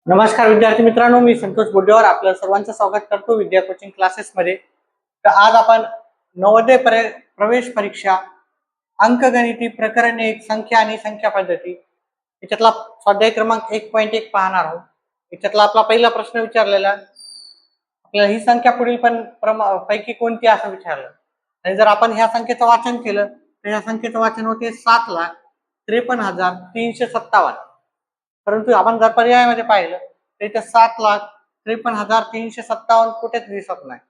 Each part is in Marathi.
नमस्कार विद्यार्थी मित्रांनो, मी संतोष बोड्डेवर आपलं सर्वांचं स्वागत करतो विद्या कोचिंग क्लासेसमध्ये. तर आज आपण नवोदय प्रवेश परीक्षा अंकगणिती प्रकरण 1 संख्या आणि संख्या पद्धती याच्यातला स्वाध्याय क्रमांक 1.1 पाहणार आहोत. याच्यातला आपला पहिला प्रश्न विचारलेला, आपल्याला ही संख्या पुढील पैकी कोणती असं विचारलं. आणि जर आपण ह्या संख्येचं वाचन केलं तर ह्या संख्येचं वाचन होते 7,53,357. परंतु आपण जर पर्यायामध्ये पाहिलं तर इथं 7,53,357 कुठेच दिसत नाही.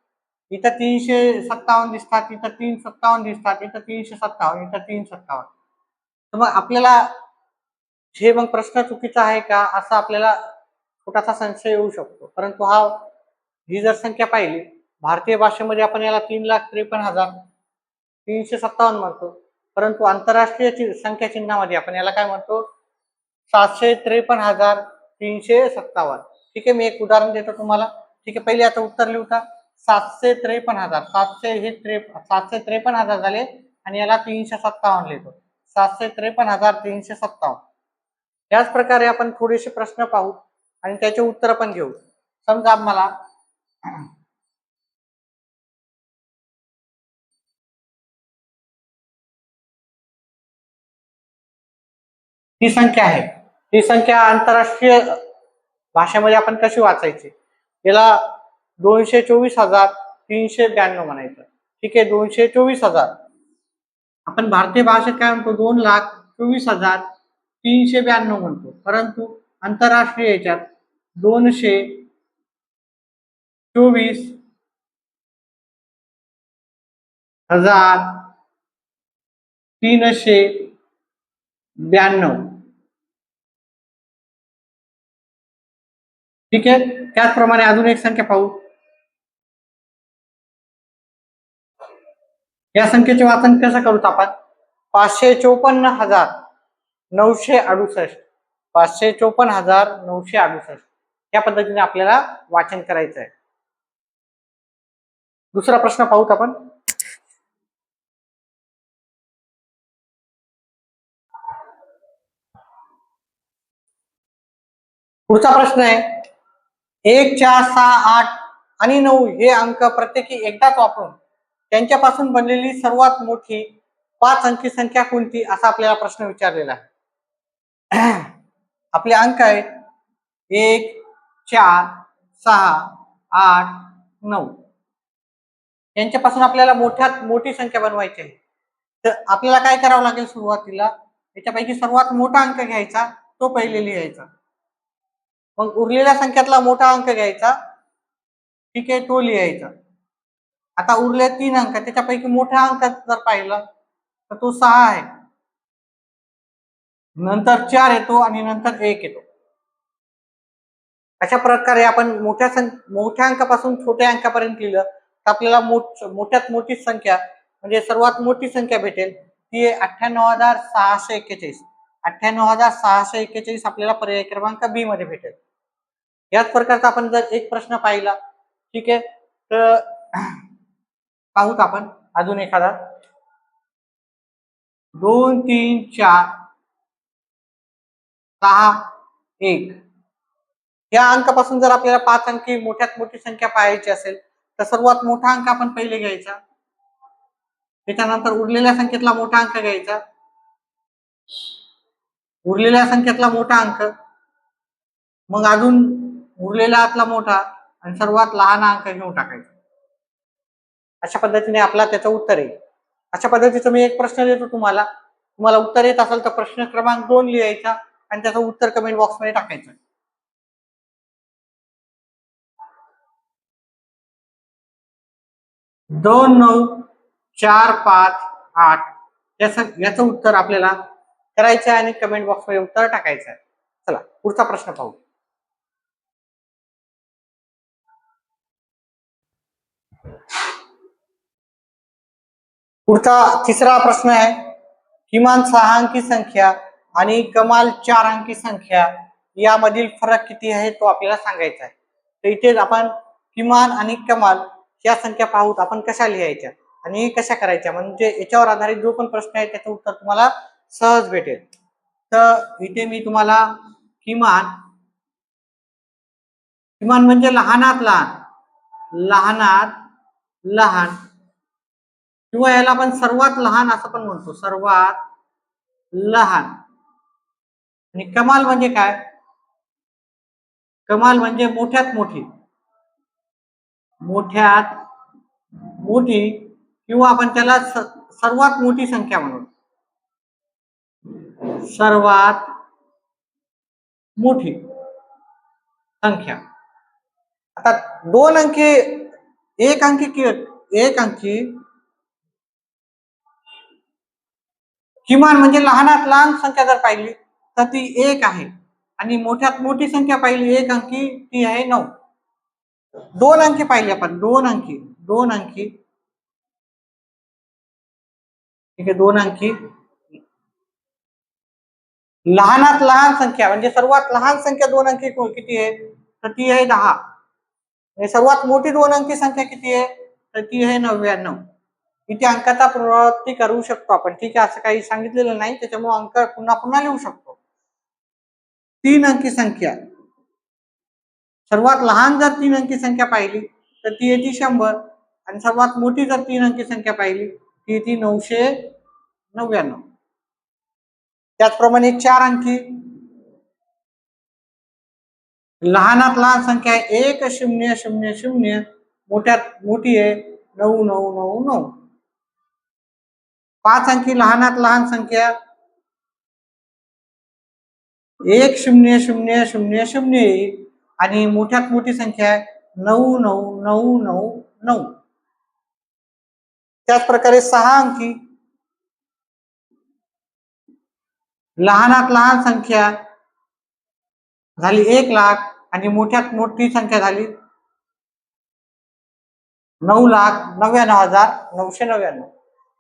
इथं 357 दिसतात, इथं 357 दिसतात, इथं 357, इथं 357. तर मग आपल्याला हे मग प्रश्न चुकीचा आहे का असा आपल्याला छोटासा संशय येऊ शकतो. परंतु ही जर संख्या पाहिली भारतीय भाषेमध्ये आपण याला 3,53,357 म्हणतो, परंतु आंतरराष्ट्रीय संख्या चिन्हामध्ये आपण याला काय म्हणतो, 753,357. ठीक आहे, मी एक उदाहरण देतो तुम्हाला. ठीक आहे, पहिले आता उत्तर लिहूता. 753,000, 753,000 झाले आणि याला 357 लिहितो. 753,357. याच प्रकारे आपण थोडेसे प्रश्न पाहू आणि त्याचे उत्तर पण घेऊ. समजा मला ही संख्या आहे, ही संख्या आंतरराष्ट्रीय भाषेमध्ये आपण कशी वाचायची, याला 224,392 म्हणायचं. ठीक आहे, 224,000 आपण भारतीय भाषेत काय म्हणतो, 2,24,392 म्हणतो. परंतु आंतरराष्ट्रीय याच्यात 224,392. ठीक आहे, त्याचप्रमाणे अजून एक संख्या पाहू. या संख्येचे वाचन कसं करू आपण, 554,968. 554,968 या पद्धतीने आपल्याला वाचन करायचं आहे. दुसरा प्रश्न पाहूत आपण. पुढचा प्रश्न आहे, 1, 4, 6, 8 आणि 9 हे अंक प्रत्येकी एकदाच वापरून त्यांच्यापासून बनलेली सर्वात मोठी 5 अंकी संख्या कोणती असा आपल्याला प्रश्न विचारलेला आहे. आपले अंक आहेत 1, 4, 6, 8, 9. यांच्यापासून आपल्याला मोठ्यात मोठी संख्या बनवायची आहे. तर आपल्याला काय करावं लागेल, सुरुवातीला याच्यापैकी सर्वात मोठा अंक घ्यायचा, तो पहिले लिहायचा. मग उरलेल्या संख्यातला मोठा अंक घ्यायचा, ठीक आहे, तो लिहायचा. आता उरले 3 अंक, त्याच्यापैकी मोठा अंक जर पाहिला तर तो 6 आहे, नंतर 4 येतो आणि नंतर 1 येतो. अशा प्रकारे आपण मोठ्या अंकापासून छोट्या अंकापर्यंत लिहिलं तर आपल्याला मोठ्यात मोठी संख्या म्हणजे सर्वात मोठी संख्या भेटेल, ती 98,641. 98,641 आपल्याला पर्याय क्रमांक बी मध्ये भेटेल. याच प्रकारचा आपण जर एक प्रश्न पाहिला, ठीक आहे, तर पाहूत आपण अजून एखादा. 2, 3, 4, 6, 1 या अंकापासून जर आपल्याला 5 अंकी मोठ्यात मोठी संख्या पाहायची असेल तर सर्वात मोठा अंक आपण पहिले घ्यायचा, त्याच्यानंतर उरलेल्या संख्येतला मोठा अंक घ्यायचा, उरलेल्या संख्येतला मोठा अंक, मग अजून उरलेल्यातला मोठा आणि सर्वात लहान अंक घेऊन टाकायचा. अशा पद्धतीने आपला त्याचं उत्तर येईल. अशा पद्धतीचा मी एक प्रश्न देतो तुम्हाला उत्तर येत असेल तर प्रश्न क्रमांक 2 लिहायचा आणि त्याचं उत्तर कमेंट बॉक्स मध्ये टाकायचं. 2, 9, 4, 5, 8 याचं उत्तर आपल्याला करायचं आहे आणि कमेंट बॉक्स मध्ये उत्तर टाकायचं आहे. चला पुढचा प्रश्न पाहू. पुढचा तिसरा प्रश्न आहे, किमान 6 अंकी संख्या आणि कमाल 4 अंकी संख्या यामधील फरक किती आहे तो आपल्याला सांगायचा आहे. तर इथे आपण किमान आणि कमाल या संख्या पाहूत आपण कशा लिहायच्या आणि कशा करायच्या, म्हणजे याच्यावर आधारित जो पण प्रश्न आहे त्याचं उत्तर तुम्हाला सहज भेटेल. तर इथे मी तुम्हाला किमान किमान म्हणजे लहानात लहान, लहानात लहान, किंवा याला आपण सर्वात लहान असं पण म्हणतो, सर्वात लहान. आणि कमाल म्हणजे काय? कमाल म्हणजे मोठ्यात मोठी, मोठ्यात मोठी, किंवा आपण त्याला सर्वात मोठी संख्या म्हणू, सर्वात मोठी संख्या. आता दोन अंकी, एक अंकी, एक अंकी किमान म्हणजे लहानात लहान संख्या जर पाहिली तर ती एक आहे, आणि मोठ्यात मोठी संख्या पाहिली एक अंकी, ती आहे 9. दोन अंकी पाहिली आपण, दोन अंकी, दोन अंकी, ठीक आहे, दोन अंकी लहानात लहान संख्या म्हणजे सर्वात लहान संख्या दोन अंकी किती आहे, तर ती आहे 10. सर्वात मोठी दोन अंकी संख्या किती आहे, तर ती आहे 99. इथे अंकाचा पुनरावृत्ती करू शकतो आपण, ठीक आहे, असं काही सांगितलेलं नाही, त्याच्यामुळे अंक पुन्हा पुन्हा लिहू शकतो. तीन अंकी संख्या, सर्वात लहान जर तीन अंकी संख्या पाहिली तर ती येते 100, आणि सर्वात मोठी जर तीन अंकी संख्या पाहिली ती येते 999. त्याचप्रमाणे चार अंकी लहानात लहान संख्या आहे 1000, मोठ्यात मोठी आहे 9999. पाच अंकी लहानात लहान संख्या 100000 आणि मोठ्यात मोठी संख्या आहे 99999. त्याच प्रकारे सहा अंकी लहानात लहान संख्या झाली 1,00,000 आणि मोठ्यात मोठी संख्या झाली 9,99,999.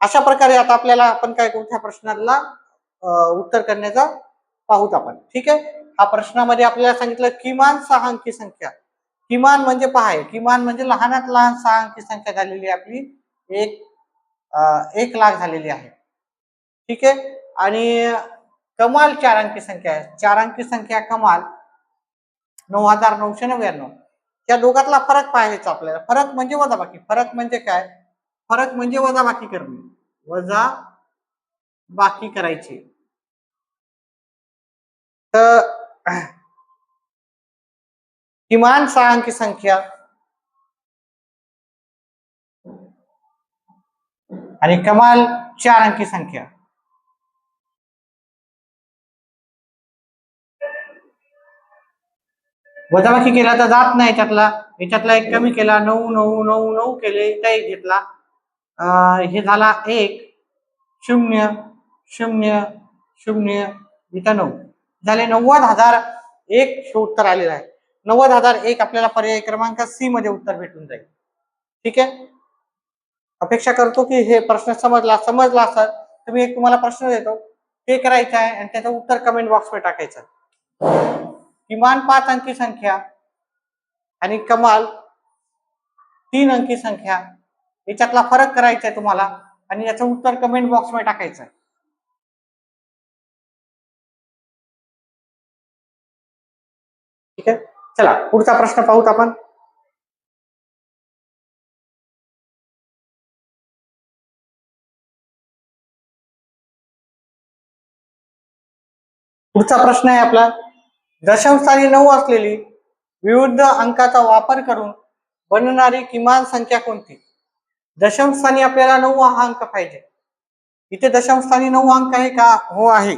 अशा प्रकारे आता आपल्याला आपण काय करू, त्या प्रश्नाला उत्तर करण्याचा पाहूत आपण, ठीक आहे. हा प्रश्नामध्ये आपल्याला सांगितलं किमान 6 अंकी संख्या, किमान म्हणजे पहा, किमान म्हणजे लहानात लहान 6 अंकी संख्या झालेली आपली 1,00,000 झालेली आहे, ठीक आहे. आणि कमाल 4 अंकी संख्या आहे, 4 अंकी संख्या कमाल 9,999. त्या दोघातला फरक पाहायचा आपल्याला. फरक म्हणजे वजाबाकी, फरक म्हणजे काय, फरक म्हणजे वजाबाकी करणे, वजा बाकी करायची. तर किमान 6 अंकी संख्या आणि कमाल 4 अंकी संख्या, वजाबाकी केला तर जात नाही याच्यातला एक कमी केला, 9,999 केले, इथं एक घेतला, हे झाला 1 0 0 0, इथं 9 झाले 90,001 उत्तर आलेलं आहे. 90,001 आपल्याला पर्याय क्रमांक सी मध्ये उत्तर भेटून जाईल, ठीक आहे. अपेक्षा करतो की हे प्रश्न समजला असेल. तुम्ही एक तुम्हाला प्रश्न देतो, ते करायचं आहे आणि त्याचं उत्तर कमेंट बॉक्समध्ये टाकायचं. किमान 5 अंकी संख्या आणि कमाल 3 अंकी संख्या याच्यातला फरक करायचा आहे तुम्हाला, आणि याचं उत्तर कमेंट बॉक्समध्ये टाकायचं आहे, ठीक आहे. चला पुढचा प्रश्न पाहूत आपण. पुढचा प्रश्न आहे आपला, दशमस्थानी 9 असलेली विविध अंकाचा वापर करून बनणारी किमान संख्या कोणती. दशमस्थानी आपल्याला 9 हा अंक पाहिजे. इथे दशमस्थानी 9 अंक आहे का, हो आहे.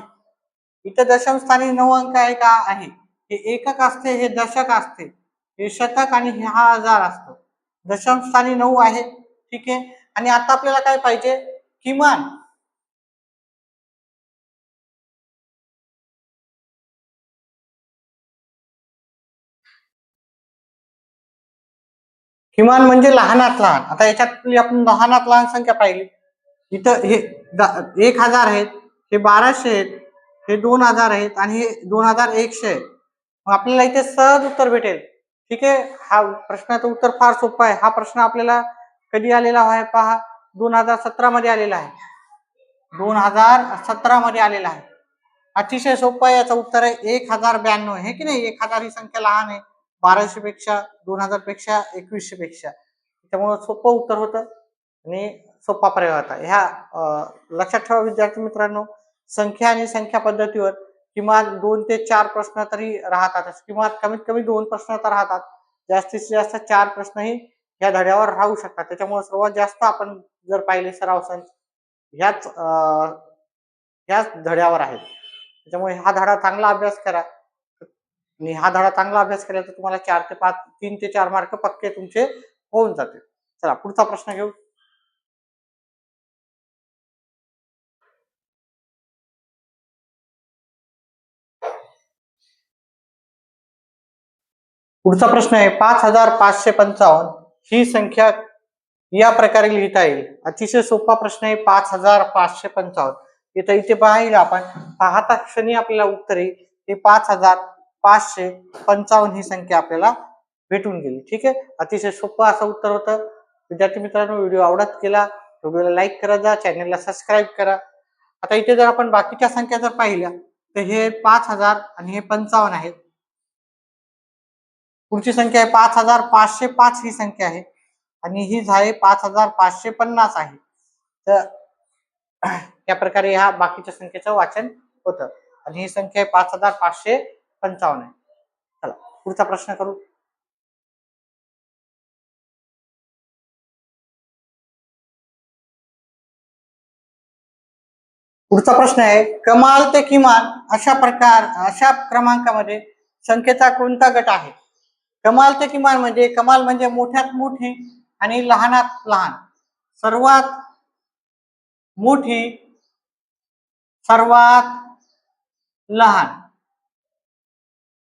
इथे दशमस्थानी 9 अंक आहे का, आहे. हे एकक असते, हे दशक असते, हे शतक आणि हा हजार असतो. दशमस्थानी 9 आहे, ठीक आहे. आणि आता आपल्याला काय पाहिजे, किमान. किमान म्हणजे लहानात लहान. आता याच्यातली आपण लहानात लहान संख्या पाहिली, इथं हे 1,000 आहेत, हे 1200 आहेत, हे 2,000 आहेत आणि हे 2,100 आहे. मग आपल्याला इथे सहज उत्तर भेटेल, ठीक आहे. हा प्रश्नाचं उत्तर फार सोपं आहे. हा प्रश्न आपल्याला कधी आलेला आहे पहा, 2017 मध्ये आलेला आहे, 2017 मध्ये आलेला आहे. अतिशय सोपं आहे. याचं उत्तर आहे 1,092. हे की नाही, 1,000 ही संख्या लहान आहे, 1200 पेक्षा, 2000 पेक्षा, 2100 पेक्षा. त्यामुळे सोपं उत्तर होतं आणि सोपा पर्याय होता. ह्या लक्षात ठेवा विद्यार्थी मित्रांनो, संख्या आणि संख्या पद्धतीवर किमान 2 ते 4 प्रश्न तरी राहतातच, किंवा कमीत कमी 2 प्रश्न तर राहतात. जास्तीत जास्त 4 प्रश्नही या धड्यावर राहू शकतात. त्याच्यामुळे सर्वात जास्त आपण जर पाहिले सराव संच ह्याच ह्याच धड्यावर आहेत. त्याच्यामुळे हा धडा चांगला अभ्यास करा आणि हा धडा चांगला अभ्यास केला तर तुम्हाला 4 ते 5, 3 ते 4 मार्क पक्के तुमचे होऊन जातील. चला पुढचा प्रश्न घेऊ. पुढचा प्रश्न आहे 5555 ही संख्या या प्रकारे लिहिता येईल. अतिशय सोपा प्रश्न आहे 5555. इथे पाहिलं आपण, पाहता क्षणी आपल्याला उत्तर येईल ते 5555 ही संख्या आपल्याला भेटून गेली. ठीक आहे, अतिशय सोपं असं उत्तर होतं. विद्यार्थी मित्रांनो, व्हिडिओ आवडत गेला व्हिडिओला लाईक करा, जा चॅनलला सबस्क्राईब करा. आता इथे जर आपण बाकीच्या संख्या जर पाहिल्या तर हे 5000 आणि हे 55 आहेत. पुढची संख्या आहे 5505 ही संख्या आहे आणि ही आहे 5550 आहे. तर या प्रकारे ह्या बाकीच्या संख्येचं वाचन होतं आणि ही संख्या आहे 5555 आहे. चला पुढचा प्रश्न करू. पुढचा प्रश्न आहे कमाल ते किमान अशा क्रमांकामध्ये संख्येचा कोणता गट आहे? कमाल ते किमान म्हणजे, कमाल म्हणजे मोठ्यात मोठी आणि लहानात लहान. सर्वात मोठी, सर्वात लहान.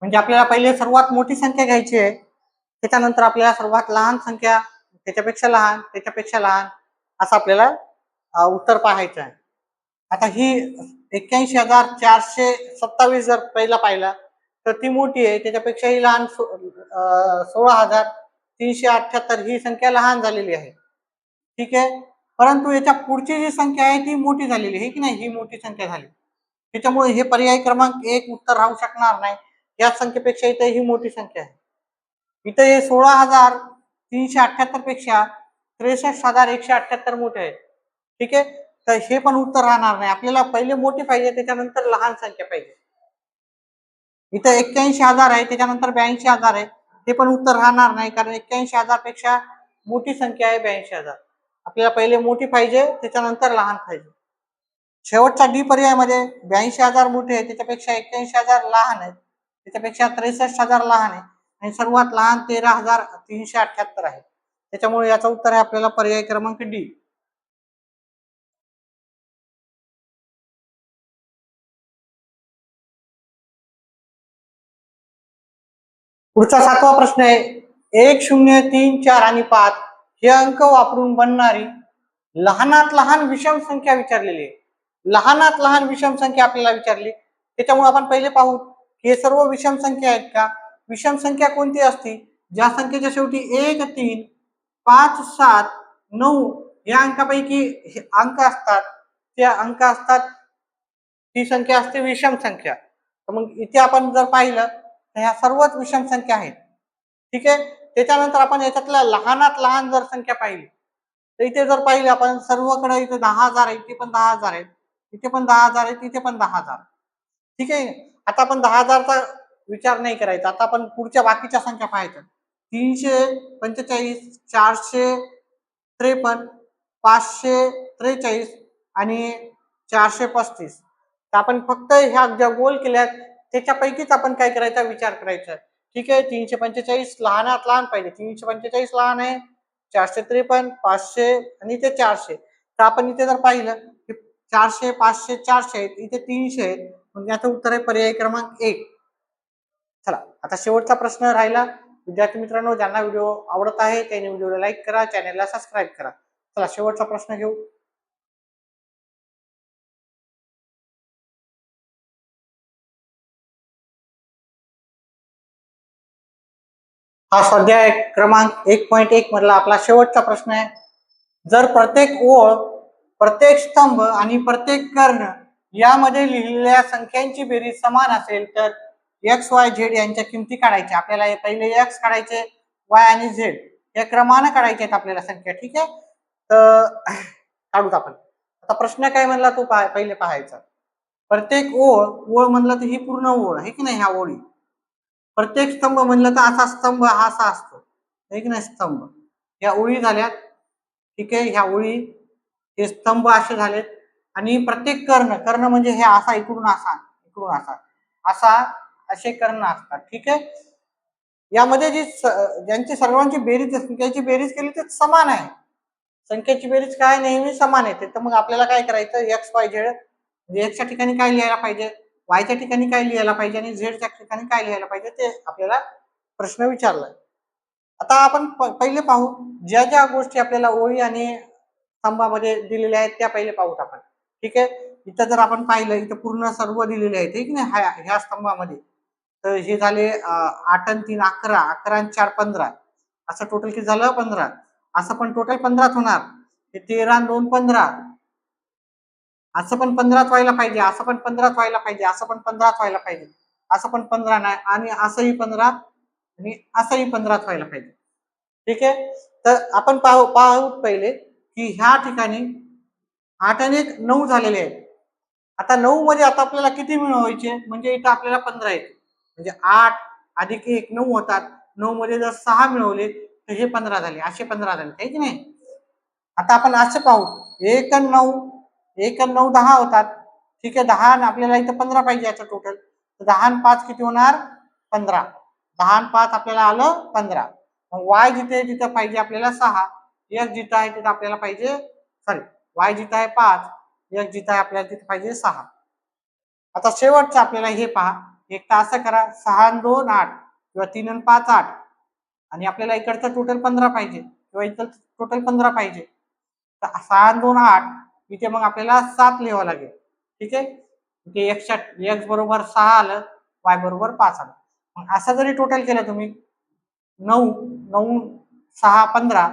म्हणजे आपल्याला पहिले सर्वात मोठी संख्या घ्यायची आहे, त्याच्यानंतर आपल्याला सर्वात लहान संख्या, त्याच्यापेक्षा लहान, त्याच्यापेक्षा लहान, असं आपल्याला उत्तर पाहायचं आहे. आता ही 81,427 जर पहिला पाहिला तर ती मोठी आहे, त्याच्यापेक्षाही लहान 16,378 ही संख्या लहान झालेली आहे. ठीक आहे, परंतु याच्या पुढची जी संख्या आहे ती मोठी झालेली आहे की नाही, ही मोठी संख्या झाली. त्याच्यामुळे हे पर्याय क्रमांक 1 उत्तर राहू शकणार नाही. या संख्येपेक्षा इथे ही मोठी संख्या आहे. इथे हे 16,378 पेक्षा 63,178 मोठे आहे. ठीक आहे, तर हे पण उत्तर राहणार नाही. आपल्याला पहिले मोठी पाहिजे, त्याच्यानंतर लहान संख्या पाहिजे. इथं 81,000 आहे, त्याच्यानंतर 82,000 आहे, ते पण उत्तर राहणार नाही, कारण 81,000 पेक्षा मोठी संख्या आहे 82,000. आपल्याला पहिले मोठी पाहिजे, त्याच्यानंतर लहान पाहिजे. शेवटचा डी पर्यायामध्ये 82,000 मोठे आहे, त्याच्यापेक्षा 81,000 लहान आहे, त्याच्यापेक्षा 63,000 लहान आहे आणि सर्वात लहान 13,378 आहे. त्याच्यामुळे याचा उत्तर आहे आपल्याला पर्याय क्रमांक डी. पुढचा 7वा प्रश्न आहे 1, 0, 3, 4 आणि 5 हे अंक वापरून बनणारी लहानात लहान विषम संख्या विचारलेली आहे. लहानात लहान विषम संख्या आपल्याला विचारली, त्याच्यामुळे आपण पहिले पाहू की हे सर्व विषम संख्या आहेत का. विषम संख्या कोणती असती? ज्या संख्येच्या शेवटी 1, 3, 5, 7, 9 या अंकापैकी अंक असतात, त्या अंक असतात, ती संख्या असते विषम संख्या. तर मग इथे आपण जर पाहिलं तर ह्या सर्वच विषम संख्या आहेत. ठीक आहे, त्याच्यानंतर आपण याच्यातल्या लहानात लहान जर संख्या पाहिली तर इथे जर पाहिलं आपण सर्वकडे इथे 10,000 आहे, इथे पण 10,000 आहेत, इथे पण 10,000 आहेत, इथे पण 10,000. ठीक आहे, आता आपण 10,000चा विचार नाही करायचा. आता आपण पुढच्या बाकीच्या संख्या पाहायच्या. 345, 453, 543 आणि 435. तर आपण फक्त ह्या ज्या गोल केल्यात त्याच्यापैकीच आपण काय करायचा विचार करायचा. ठीक आहे, 345 लहानात लहान पाहिजे, 345 लहान आहे, 453, 500 आणि इथे 400. तर आपण इथे जर पाहिलं की 400, 500, 400 आहेत, इथे 300 आहेत, म्हणजे याचं उत्तर आहे पर्याय क्रमांक 1. चला आता शेवटचा प्रश्न राहिला. विद्यार्थी मित्रांनो, ज्यांना व्हिडिओ आवडत आहे त्यांनी व्हिडिओला लाईक करा, चॅनलला सबस्क्राईब करा. चला शेवटचा प्रश्न घेऊ. हा स्वाध्याय क्रमांक 1.1 मधला आपला शेवटचा प्रश्न आहे. जर प्रत्येक ओळ, प्रत्येक स्तंभ आणि प्रत्येक कर्ण यामध्ये लिहिलेल्या संख्यांची बेरीज समान असेल तर एक्स वाय झेड यांच्या किमती काढायच्या आपल्याला. हे पहिले एक्स काढायचे, वाय आणि झेड या क्रमाने काढायचे आहेत आपल्याला संख्या. ठीक आहे, तर काढूत आपण. आता प्रश्न काय म्हणला तो पहिले पाहायचा. प्रत्येक ओळ, ओळ म्हणलं तर ही पूर्ण ओळ आहे की नाही, ह्या ओळी. प्रत्येक स्तंभ म्हणलं तर असा स्तंभ हा असा असतो आहे की नाही, स्तंभ. या ओळी झाल्यात. ठीक आहे, ह्या ओळी, हे स्तंभ असे झालेत. आणि प्रत्येक कर्ण, कर्ण म्हणजे हे असा इकडून असा, इकडून असा, असा असे कर्ण असतात. ठीक आहे, यामध्ये जी ज्यांची सर्वांची बेरीज, संख्याची बेरीज केली तर समान आहे. संख्येची बेरीज काय नेहमी समान येते. तर मग आपल्याला काय करायचं, एक्स वाय झेड म्हणजे एक्सच्या ठिकाणी काय लिहायला पाहिजे, वायच्या ठिकाणी काय लिहायला पाहिजे आणि झेडच्या ठिकाणी काय लिहायला पाहिजे ते आपल्याला प्रश्न विचारलाय. आता आपण पहिले पाहू ज्या ज्या गोष्टी आपल्याला ओळी आणि स्तंभामध्ये दिलेल्या आहेत त्या पहिले पाहूत आपण. ठीक आहे, इथं जर आपण पाहिलं इथं पूर्ण सर्व दिलेले आहेत ठीक नाही ह्या स्तंभामध्ये. तर हे झाले 8 आणि 3 11, 11 आणि 4 15, असं टोटल किती झालं 15. असं पण टोटल 15च होणार. हे 13 आणि 2 15, असं पण 15च व्हायला पाहिजे, असं पण 15च व्हायला पाहिजे, असं पण 15च व्हायला पाहिजे, असं पण 15 नाही, आणि असंही 15 आणि असंही 15च व्हायला पाहिजे. ठीक आहे, तर आपण पाहू पहिले की ह्या ठिकाणी 8 आणि 1 9 झालेले आहेत. आता 9 मध्ये आता आपल्याला किती मिळवायचे, म्हणजे इथं आपल्याला 15 येते. म्हणजे 8 अधिक 1 9 होतात. 9 मध्ये जर 6 मिळवले तर हे 15 झाले, असे 15 झाले आहे की नाही. आता आपण असं पाहू 1 आणि 9, 1 आणि 9 10 होतात. ठीक आहे, 10 आणि आपल्याला इथं 15 पाहिजे याचं टोटल. तर 10 आणि 5 किती होणार 15. 10 आणि 5 आपल्याला आलं 15. मग वाय जिथे जिथं पाहिजे आपल्याला 6, एक्स जिथं आहे तिथं आपल्याला पाहिजे, सॉरी, वाय जिथं आहे 5, एक्स जिथं आहे आपल्याला तिथं पाहिजे 6. आता शेवटचं आपल्याला हे पहा, एक तर असं करा 6 आणि 2 8 किंवा 3 आणि 5 8, आणि आपल्याला इकडचं टोटल 15 पाहिजे किंवा इथं टोटल 15 पाहिजे. तर 6 आणि 2 8, इथे मग आपल्याला 7 लिहावं लागेल. ठीक आहे, इथे एक्स बरोबर 6 आलं, वाय बरोबर 5 आलं. मग असं जरी टोटल केलं तुम्ही 9 9 6 15,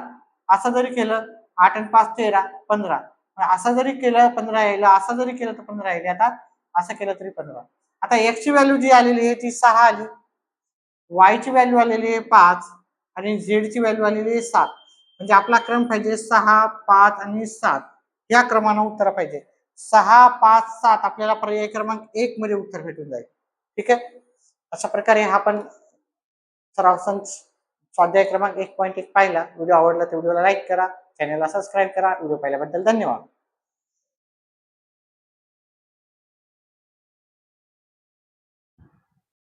असं जरी केलं 8 आणि 5 13 15, असं जरी केलं 15 यायला, असं जरी केलं तर 15 यायला. आता असं केलं तरी 15. आता एक्स ची व्हॅल्यू जी आलेली आहे ती 6 आली, वाय ची व्हॅल्यू आलेली आहे 5 आणि झेड ची व्हॅल्यू आलेली आहे 7. म्हणजे आपला क्रम पाहिजे 6 5 आणि 7 या क्रमाने उत्तर पाहिजे. 6 5 7 आपल्याला पर्याय क्रमांक 1 मध्ये उत्तर भेटून जाईल. ठीक आहे, अशा प्रकारे हा पण सराव संच स्वाध्याय क्रमांक 1.1 पाहिला. व्हिडिओ आवडला तर व्हिडिओला लाईक करा, चॅनलला सबस्क्राईब करा. व्हिडिओ पाहिल्याबद्दल धन्यवाद.